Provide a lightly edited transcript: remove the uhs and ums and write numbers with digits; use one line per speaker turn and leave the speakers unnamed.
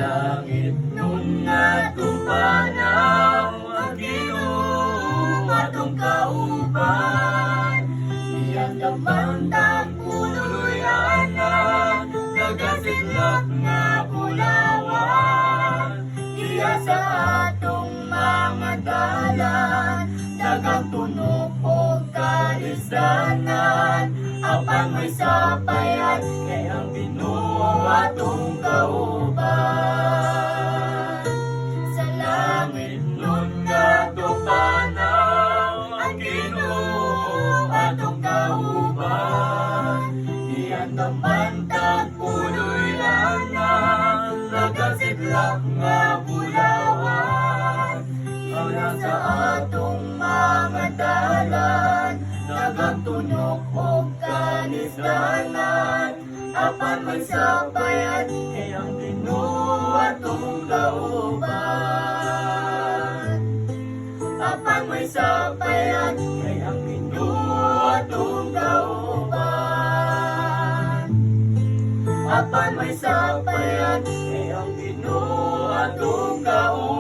langit nun nga tumpanaw ang Ginoo atong kauban. Iyang damantang puluyanan, nagasidlak nga bulawan. Iya sa atong mga dalan, dagang tunog o kalisdanan. Apan may sapayan, kay ang Ginoo atong kauban. Sa langit nun nga tupanaw ang Ginoo atong kauban. Iyang damantang puluyanan, nagasidlak nga bulawan. Ang sa atong mga dalan, dagang tunog o kalisdanan. Apan may sabayan, kay ang Ginoo atong kauban. Apan may sabayan, kay ang Ginoo atong kauban. Apan may sabayan, kay ang Ginoo atong kauban.